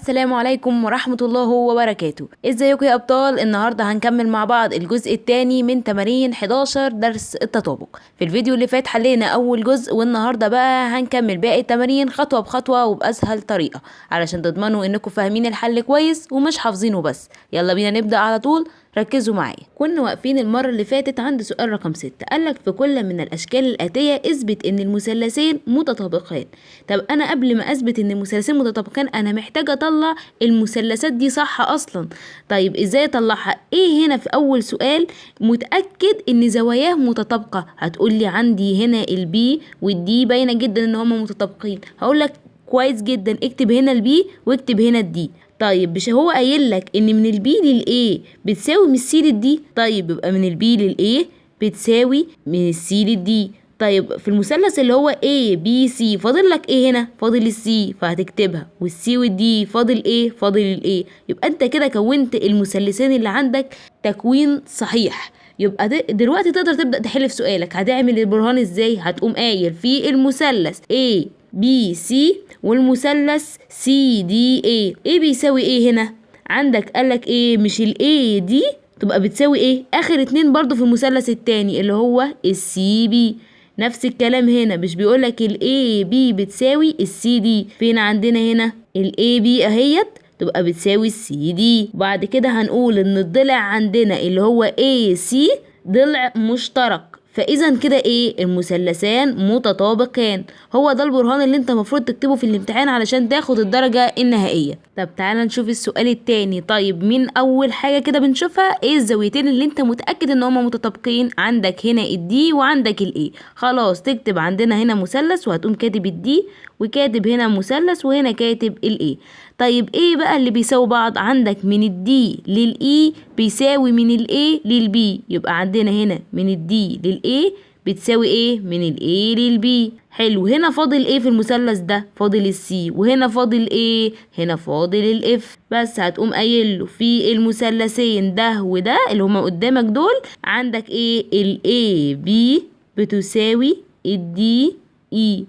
السلام عليكم ورحمة الله وبركاته. ازيكم يا ابطال؟ النهاردة هنكمل مع بعض الجزء الثاني من تمارين 11 درس التطابق. في الفيديو اللي فات حلينا اول جزء، والنهاردة بقى هنكمل باقي التمارين خطوة بخطوة وبأسهل طريقة علشان تضمنوا انكم فاهمين الحل كويس ومش حافظينه بس. يلا بينا نبدأ على طول، ركزوا معايا. كنا واقفين المرة اللي فاتت عند سؤال رقم 6. قالك في كل من الاشكال الاتية اثبت ان المثلثين متطابقان. طب انا قبل ما اثبت ان المثلثين متطابقان انا محتاجة اطلع المثلثات دي صح اصلا. طيب ازاي اطلعها؟ ايه هنا في اول سؤال متأكد ان زواياه متطابقة؟ هتقولي عندي هنا البي والدي باينة جدا ان هما متطابقين. هقولك كويس جدا، اكتب هنا البي واكتب هنا الدي. طيب مش هو قايل لك ان من البي للاي بتساوي من السي للدي؟ طيب يبقى من البي للاي بتساوي من السي للدي. طيب في المثلث اللي هو A B C فاضل لك ايه هنا؟ فاضل السي، فهتكتبها، والسي والدي فاضل ايه؟ فاضل الايه. يبقى انت كده كونت المثلثين اللي عندك تكوين صحيح. يبقى دلوقتي تقدر تبدأ تحل في سؤالك. هتعمل البرهان ازاي؟ هتقوم قايل في المثلث A B C والمثلث C D A، ايه بيساوي ايه هنا؟ عندك قالك ايه؟ مش ال A دي تبقى بتساوي ايه؟ اخر اتنين برضو في المثلث التاني اللي هو ال C B. نفس الكلام هنا، مش بيقولك ال A B بتساوي ال C D؟ فين عندنا هنا ال A B اهيت تبقى بتساوي C D. وبعد كده هنقول ان الضلع عندنا اللي هو AC ضلع مشترك، فاذا كده ايه؟ المثلثان متطابقان. هو ده البرهان اللي انت المفروض تكتبه في الامتحان علشان تاخد الدرجة النهائية. طب تعالى نشوف السؤال التاني. طيب من اول حاجة كده بنشوفها ايه الزاويتين اللي انت متأكد ان هما متطابقين؟ عندك هنا الدي وعندك الاي. خلاص تكتب عندنا هنا مثلث وهتقوم كاتب الدي وكاتب هنا مثلث وهنا كاتب الاي. طيب ايه بقى اللي بيساوي بعض؟ عندك من الدي للاي بيساوي من الاي للبي. يبقى عندنا هنا من الدي للاي بتساوي ايه؟ من الاي للبي. حلو. هنا فاضل ايه في المثلث ده؟ فاضل السي. وهنا فاضل ايه؟ هنا فاضل الاف. بس هتقوم قايل له في المثلثين ده وده اللي هما قدامك دول عندك ايه؟ الاي بي بتساوي الدي اي،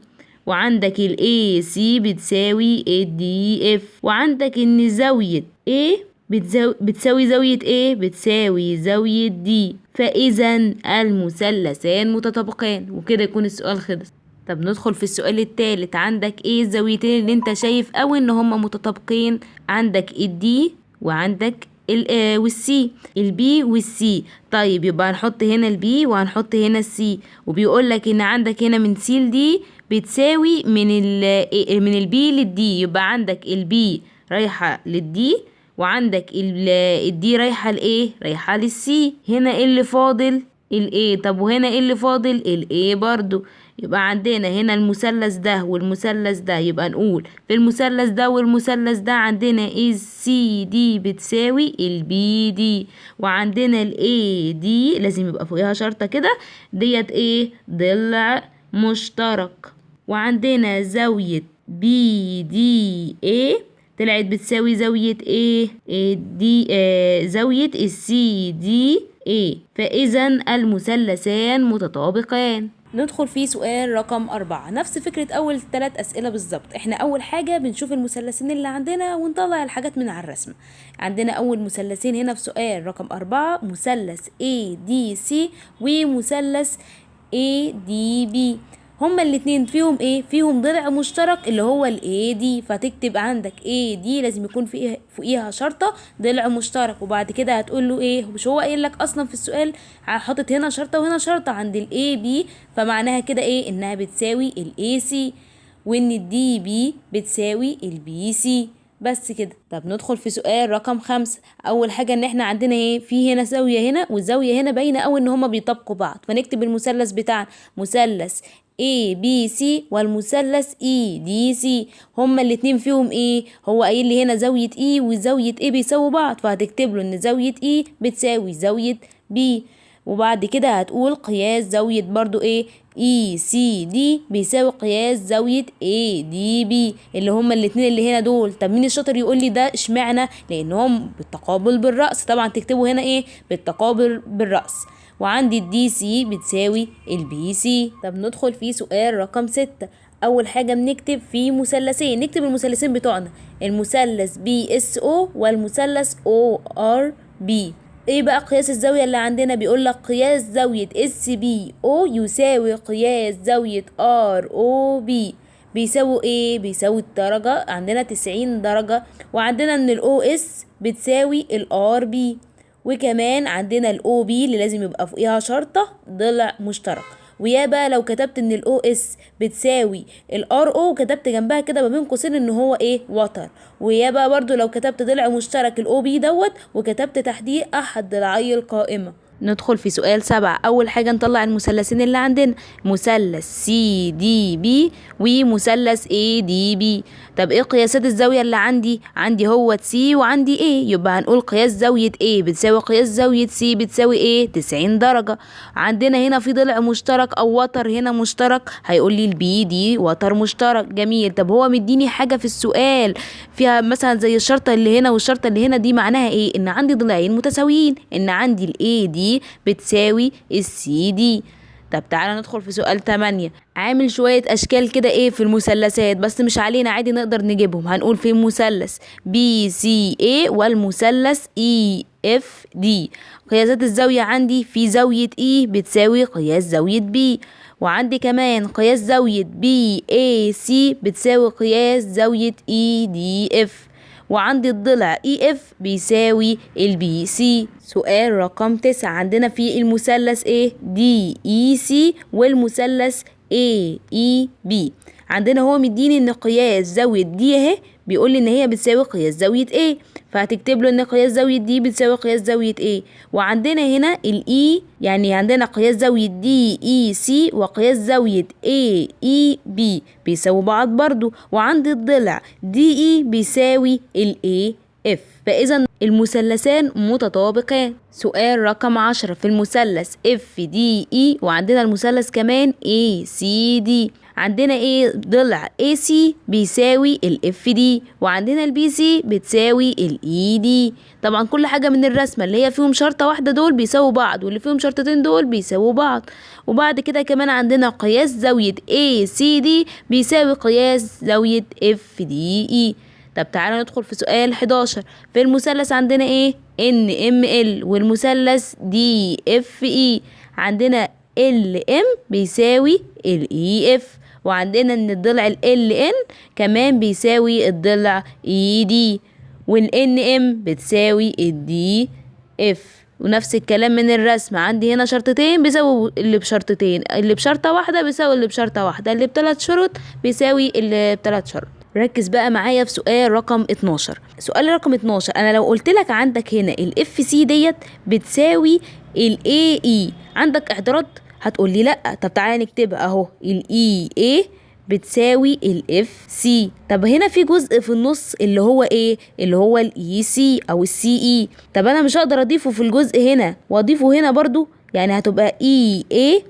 وعندك ال AC بتساوي ال DF، وعندك ان زاوية A بتساوي زاوية A بتساوي زاوية D، فإذا المثلثان متطابقان. وكده يكون السؤال خلص. طب ندخل في السؤال الثالث. عندك ايه الزاويتين اللي انت شايف اوي ان هما متطابقين؟ عندك ال D وعندك والسي، البي والسي. طيب يبقى هنحط هنا البي وهنحط هنا السي، وبيقول لك ان عندك هنا من سي لدي بتساوي من البي للدي. يبقى عندك البي رايحه للدي وعندك الدي رايحه لايه؟ رايحه للسي. هنا ايه اللي فاضل؟ الايه. طب وهنا ايه اللي فاضل؟ الايه برضو. يبقى عندنا هنا المثلث ده والمثلث ده، يبقى نقول في المثلث ده والمثلث ده عندنا السي دي بتساوي البي دي، وعندنا الاي دي لازم يبقى فوقها شرطة كده ديت ايه؟ ضلع مشترك. وعندنا زاوية بي دي ايه طلعت بتساوي زاوية ايه؟ دي زاوية السي دي ايه، فإذا المثلثان متطابقان. ندخل في سؤال رقم 4. نفس فكرة أول 3 أسئلة بالظبط. احنا أول حاجة بنشوف المثلثين اللي عندنا ونطلع الحاجات من على الرسم. عندنا أول مثلثين هنا في سؤال رقم 4 مثلث ADC ومثلث ADB. هما الاتنين فيهم ايه؟ فيهم ضلع مشترك اللي هو الاي دي، فتكتب عندك اي دي لازم يكون فوقيها شرطة ضلع مشترك. وبعد كده هتقول له ايه؟ مش هو قايل لك اصلا في السؤال حاطط هنا شرطة وهنا شرطة عند الاي بي، فمعناها كده ايه؟ انها بتساوي الاي سي، وان الدي بي بتساوي البي سي. بس كده. طب ندخل في سؤال رقم 5. اول حاجة ان احنا عندنا ايه؟ في هنا زاوية هنا والزاوية هنا باينة اوي ان هما بيطابقوا بعض، فنكتب المثلث بتاعنا مثلث ABC والمثلث EDC. هما الاتنين فيهم ايه؟ هو قايل لي هنا زاوية E وزاوية A بيساووا بعض، فهتكتب له ان زاوية E بتساوي زاوية B. وبعد كده هتقول قياس زاوية برضو ايه؟ ECD بيساوي قياس زاوية ADB اللي هما الاتنين اللي هنا دول. طب مين الشاطر يقول لي ده اشمعنى؟ لانهم بالتقابل بالرأس. طبعا تكتبوا هنا ايه؟ بالتقابل بالرأس. وعندي الدي سي بتساوي البي سي. طب ندخل في سؤال رقم 6. اول حاجه بنكتب في مثلثين، نكتب المثلثين بتوعنا، المثلث BSO والمثلث ORB. ايه بقى قياس الزاويه اللي عندنا؟ بيقول لك قياس زاويه SBO يساوي قياس زاويه ROB. بيساوي ايه؟ بيساوي الدرجه، عندنا 90 درجه، وعندنا ان الOS بتساوي الRB، وكمان عندنا الOB اللي لازم يبقى فوقيها شرطه ضلع مشترك. ويا بقى لو كتبت ان الOS بتساوي الRO وكتبت جنبها كده ما بين قوسين ان هو ايه؟ وتر. ويا بقى برضو لو كتبت ضلع مشترك الOB دوت وكتبت تحتيه احد ضلعي القائمة. ندخل في سؤال 7. اول حاجة نطلع المثلثين اللي عندنا، مثلث CDB ومثلث ADB. طب ايه قياسات الزاوية اللي عندي؟ عندي هو C وعندي A، يبقى هنقول قياس زاوية A بتساوي قياس زاوية C بتساوي ايه؟ 90 درجة. عندنا هنا في ضلع مشترك او وتر هنا مشترك، هيقول لي البي دي وتر مشترك. جميل. طب هو مديني حاجة في السؤال فيها مثلا زي الشرطة اللي هنا والشرطة اللي هنا، دي معناها ايه؟ ان عندي ضلعين متساويين، ان عندي الاي دي بتساوي السي دي. طب تعالى ندخل في سؤال 8. عامل شوية اشكال كده ايه في المثلثات، بس مش علينا، عادي نقدر نجيبهم. هنقول في مثلث BCA والمثلث EFD. قياسات الزاوية عندي في زاوية E بتساوي قياس زاوية B، وعندي كمان قياس زاوية BAC بتساوي قياس زاوية EDF، وعندي الضلع EF بيساوي الBC. سؤال رقم 9. عندنا في المثلث DEC والمثلث AEB. عندنا هو مديني ان قياس زاوية دي اهي، بيقول لي ان هي بتساوي قياس زاوية A، فهتكتب له ان قياس زاوية دي بتساوي قياس زاوية A. وعندنا هنا الإي، يعني عندنا قياس زاوية DEC وقياس زاوية AEB بيساوي بعض برضو، وعند الضلع DE بيساوي AF، فإذا المثلثان متطابقان. سؤال رقم 10. في المثلث FDE وعندنا المثلث كمان ACD. عندنا ايه؟ ضلع AC بيساوي FD، وعندنا BC بتساوي ED. طبعا كل حاجة من الرسمة اللي هي فيهم شرطة واحدة دول بيساووا بعض، واللي فيهم شرطتين دول بيساووا بعض. وبعد كده كمان عندنا قياس زاوية ACD بيساوي قياس زاوية FDE. طب تعالى ندخل في سؤال 11. في المثلث عندنا ايه؟ NML والمثلث DFE. عندنا LM بيساوي EF، وعندنا ان الضلع LN كمان بيساوي الضلع ED، والNM بتساوي DF. ونفس الكلام من الرسم، عندي هنا شرطتين بيساوي اللي بشرطتين، اللي بشرطة واحدة بيساوي اللي بشرطة واحدة، اللي ب3 شروط بيساوي اللي ب3 شروط. ركز بقى معايا في سؤال رقم 12. سؤال رقم 12، انا لو قلت لك عندك هنا الاف سي ديت بتساوي الاي اي، عندك اعتراض؟ هتقول لي لا. طب تعالى نكتبها اهو، الاي اي بتساوي الاف سي. طب هنا في جزء في النص اللي هو ايه؟ اللي هو الاي سي او السي اي. طب انا مش هقدر اضيفه في الجزء هنا واضيفه هنا برضو، يعني هتبقى اي اي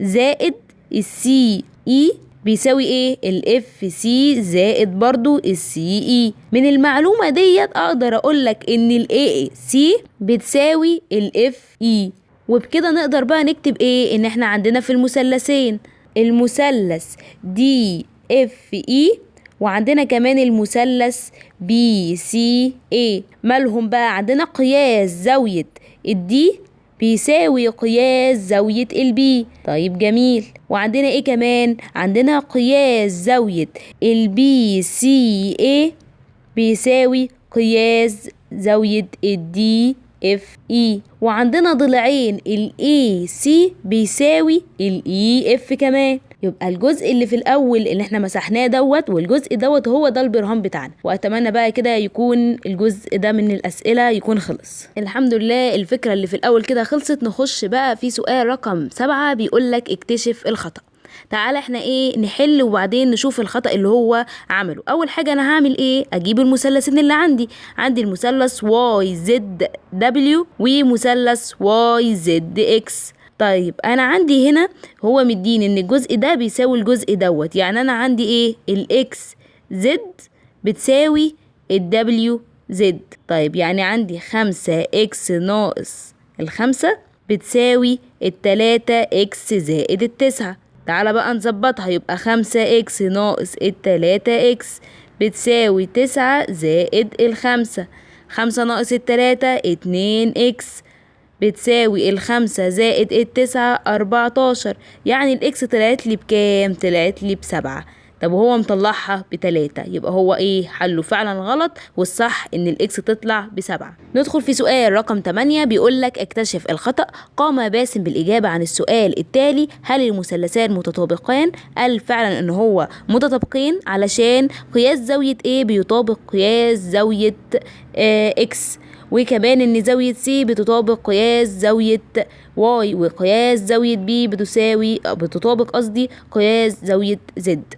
زائد السي اي بيساوي ايه؟ الاف سي زائد برضو السي اي. من المعلومة ديت اقدر اقولك ان الاي سي بتساوي الاف اي، وبكده نقدر بقى نكتب ايه؟ ان احنا عندنا في المثلثين المثلث دي اف اي، وعندنا كمان المثلث بي سي اي. مالهم بقى؟ عندنا قياس زاوية الدي بيساوي قياس زاوية البي. طيب جميل. وعندنا ايه كمان؟ عندنا قياس زاوية البي سي اي بيساوي قياس زاوية الدي اف اي. وعندنا ضلعين الاي سي بيساوي الاي اف كمان. يبقى الجزء اللي في الاول اللي احنا مسحناه دوت والجزء دوت هو ده البرهان بتاعنا. واتمنى بقى كده يكون الجزء ده من الاسئله يكون خلص. الحمد لله الفكره اللي في الاول كده خلصت. نخش بقى في سؤال رقم 7، بيقولك اكتشف الخطأ. تعالى احنا ايه نحل وبعدين نشوف الخطأ اللي هو عمله. اول حاجة انا هعمل ايه؟ اجيب المثلثين اللي عندي المثلث واي زد دبليو ومثلث واي زد اكس. طيب انا عندي هنا هو مديني ان الجزء ده بيساوي الجزء دوت، يعني انا عندي ايه؟ الاكس زد بتساوي الدبليو زد. طيب يعني عندي 5 ناقص 5 بتساوي 3 زائد 9. تعالى بقى نظبطها، يبقى 5 إكس ناقص 3 إكس بتساوي 9 زائد 5. 5 ناقص 3 2 إكس بتساوي 5 زائد 9 14. يعني الإكس طلعت لي بكام؟ طلعت لي ب7. طب وهو مطلعها ب3، يبقى هو ايه حله فعلا غلط، والصح ان الاكس تطلع ب7. ندخل في سؤال رقم 8، بيقول لك اكتشف الخطأ. قام باسم بالإجابة عن السؤال التالي: هل المثلثان متطابقان؟ قال فعلا ان هو متطابقين، علشان قياس زاوية A بيطابق قياس زاوية اكس، وكمان ان زاوية سي بتطابق قياس زاوية واي، وقياس زاوية بي بتطابق قياس زاوية زد.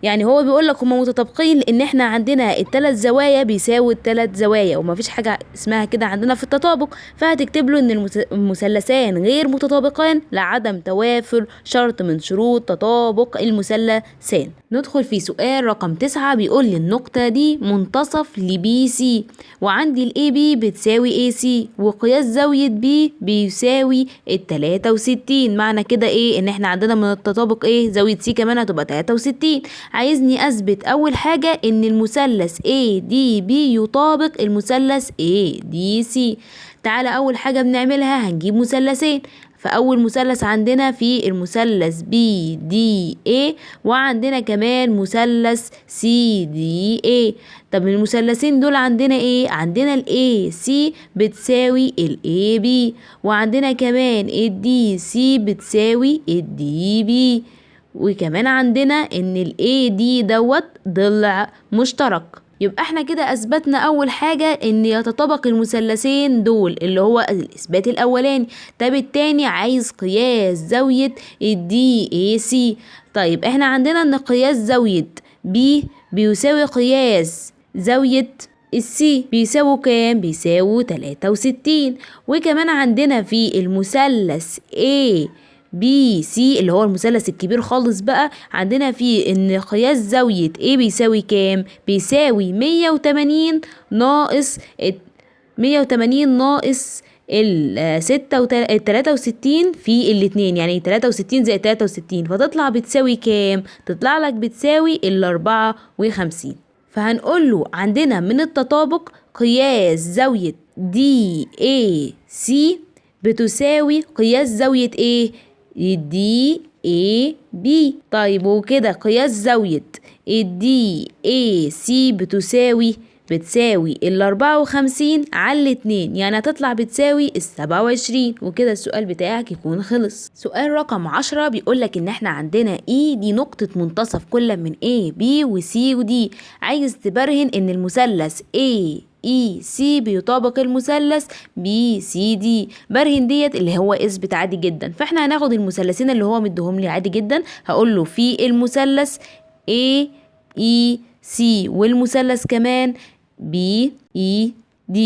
يعني هو بيقول لك هما متطابقين لان احنا عندنا الثلاث زوايا بيساوي الثلاث زوايا، ومفيش حاجه اسمها كده عندنا في التطابق. فهتكتب له ان المثلثان غير متطابقان لعدم توافر شرط من شروط تطابق المثلثان. ندخل في سؤال رقم 9، بيقول لي النقطة دي منتصف لبي سي، وعندي الاي بي بتساوي اي سي، وقياس زاوية بي بيساوي 63. معنى كده ايه؟ ان احنا عندنا من التطابق ايه؟ زاوية سي كمان هتبقى 63. عايزني اثبت اول حاجة ان المثلث ADB يطابق المثلث ADC. تعالى اول حاجة بنعملها هنجيب مثلثين. فأول مثلث عندنا في المثلث BDA، وعندنا كمان مثلث CDA. طب المثلثين دول عندنا ايه؟ عندنا ال AC بتساوي ال AB، وعندنا كمان ال DC بتساوي ال DB، وكمان عندنا ان ال AD دوت ضلع مشترك. يبقى احنا كده اثبتنا اول حاجة ان يتطابق المثلثين دول، اللي هو الاثبات الاولاني. طب التاني عايز قياس زاوية الدي اي سي. طيب احنا عندنا ان قياس زاوية بي بيساوي قياس زاوية السي، بيساوي كام؟ بيساوي 63. وكمان عندنا في المثلث A بي سي اللي هو المثلث الكبير خالص بقى، عندنا فيه ان قياس زاوية A بيساوي كام؟ بيساوي 180 ناقص ال 63 في الاتنين، يعني 63 زائد 63، فتطلع بتساوي كام؟ تطلع لك بتساوي ال 54. فهنقول له عندنا من التطابق قياس زاوية دي اي سي بتساوي قياس زاوية ايه؟ الدي اي بي. طيب وكده قياس زاوية الدي اي سي بتساوي ال 54 على 2، يعني هتطلع بتساوي ال 27. وكده السؤال بتاعك يكون خلص. سؤال رقم 10 بيقولك ان احنا عندنا E دي نقطة منتصف كل من A B و C و D. عايز تبرهن ان المثلث AEC بيطابق المثلث BCD. برهن ديت اللي هو اثبت عادي جدا. فاحنا هناخد المثلثين اللي هو مديهم لي عادي جدا، هقول له في المثلث AEC والمثلث كمان BED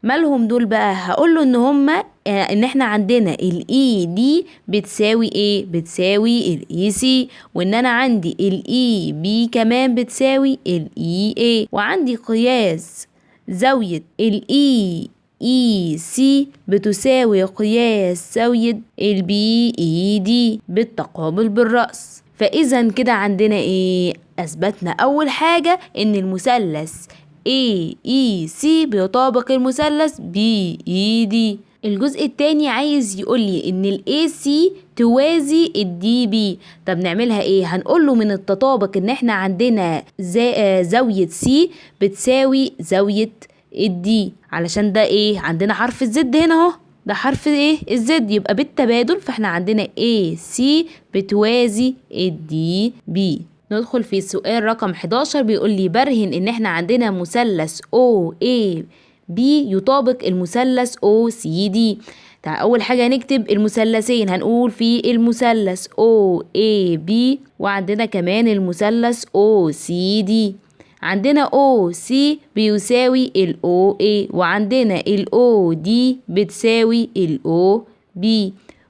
مالهم دول بقى؟ هقول له ان هما ان احنا عندنا ال ED بتساوي ايه؟ بتساوي ال EC، وان انا عندي ال EB كمان بتساوي ال EA، وعندي قياس زاوية ال EEC بتساوي قياس زاوية ال BED بالتقابل بالرأس. فإذا كده عندنا ايه؟ أثبتنا أول حاجة إن المثلث AEC بيطابق المثلث BED. الجزء التاني عايز يقولي إن ال AC توازي ال DB. طب نعملها ايه؟ هنقوله من التطابق إن احنا عندنا زاوية C بتساوي زاوية الدي، علشان ده ايه؟ عندنا حرف الزد هنا اهو، ده حرف ايه؟ الزد، يبقى بالتبادل فاحنا عندنا AC بتوازي الدي بي. ندخل في السؤال رقم 11 بيقول لي برهن ان احنا عندنا مثلث OAB يطابق المثلث OCD. اول حاجة هنكتب المثلثين، هنقول في المثلث OAB وعندنا كمان المثلث OCD. عندنا OC بيساوي ال OA، وعندنا ال OD بتساوي ال OB،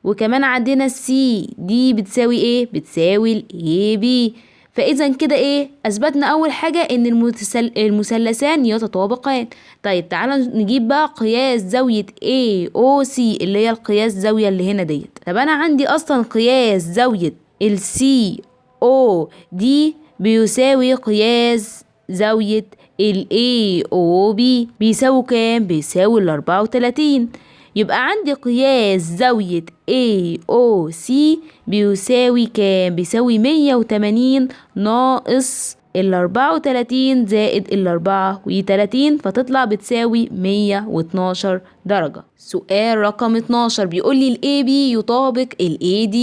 وكمان عندنا CD بتساوي ايه؟ بتساوي ال AB. فاذا كده ايه؟ اثبتنا اول حاجة ان المثلثان يتطابقان. طيب تعالى نجيب بقى قياس زاوية AOC اللي هي القياس زاوية اللي هنا ديت. طب انا عندي اصلا قياس زاوية السي او دي بيساوي قياس زاوية الاي او بي بيساوي كام؟ بيساوي 34. يبقى عندي قياس زاوية AOC بيساوي كام؟ بيساوي 180 ناقص 34 زائد 34، فتطلع بتساوي 112 درجة. سؤال رقم 12 بيقول لي ال AB يطابق ال AD،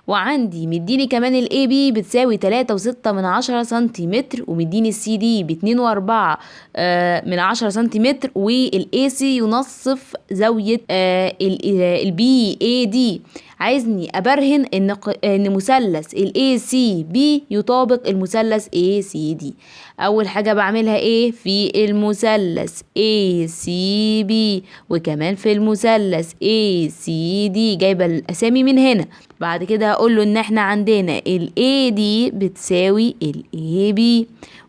وعندي مديني كمان ال AB بتساوي 3.6 سنتيمتر، ومديني ال CD ب2.4 سنتيمتر، وال AC ينصف زاوية ال BAD. عايزني أبرهن إن مثلث ال ACB يطابق المثلث ACD. أول حاجة بعملها إيه؟ في المثلث ACB وكمان في المثلث ACD، جايبة الأسامي من هنا. بعد كده هقوله إن إحنا عندنا ال AD بتساوي ال AB،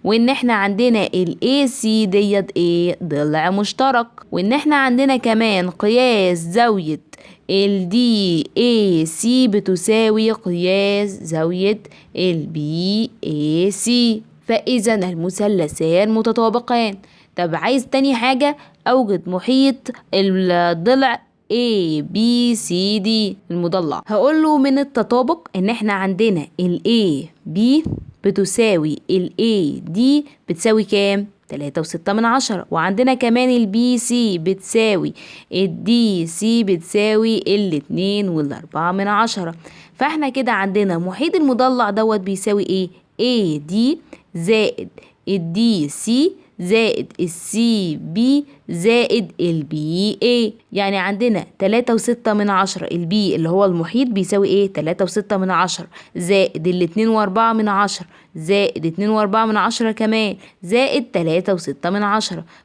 وإن إحنا عندنا ال AC ديت إيه؟ ضلع مشترك، وإن إحنا عندنا كمان قياس زاوية ال DAC بتساوي قياس زاوية ال BAC، فإذا المثلثان متطابقان. طب عايز تاني حاجة، أوجد محيط الضلع ABCD المضلع. هقوله من التطابق إن إحنا عندنا ال AB بتساوي ال AD بتساوي كام؟ 3.6، وعندنا كمان ال BC بتساوي ال DC بتساوي 2.4، فاحنا كده عندنا محيط المضلع دوت بيساوي ايه؟ AD زائد ال DC زائد ال CB زائد ال BA، يعني عندنا 3.6 البي اللي هو المحيط بيساوي ايه؟ 3.6 زائد 2.4 زائد 2.4 كمان زائد 3.6،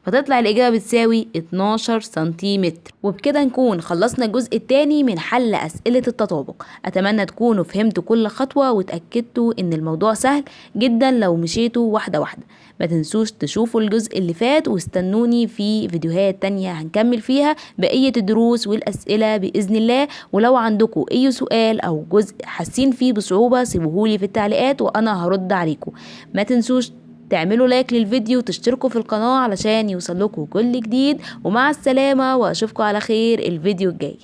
فتطلع الإجابة بتساوي 12 سنتيمتر. وبكده نكون خلصنا الجزء الثاني من حل أسئلة التطابق. أتمنى تكونوا فهمتوا كل خطوة وتأكدتوا إن الموضوع سهل جدا لو مشيتوا واحدة واحدة. ما تنسوش تشوفوا الجزء اللي فات واستنوني في فيديوهات تانية هنكمل فيها بقية الدروس والأسئلة بإذن الله. ولو عندكم أي سؤال أو جزء حاسين فيه بصعوبة سيبوهولي في التعليقات وأنا هرد عليكم. ما تنسوش تعملوا لايك للفيديو وتشتركوا في القناة علشان يوصلكوا كل جديد. ومع السلامة وأشوفكم على خير الفيديو الجاي.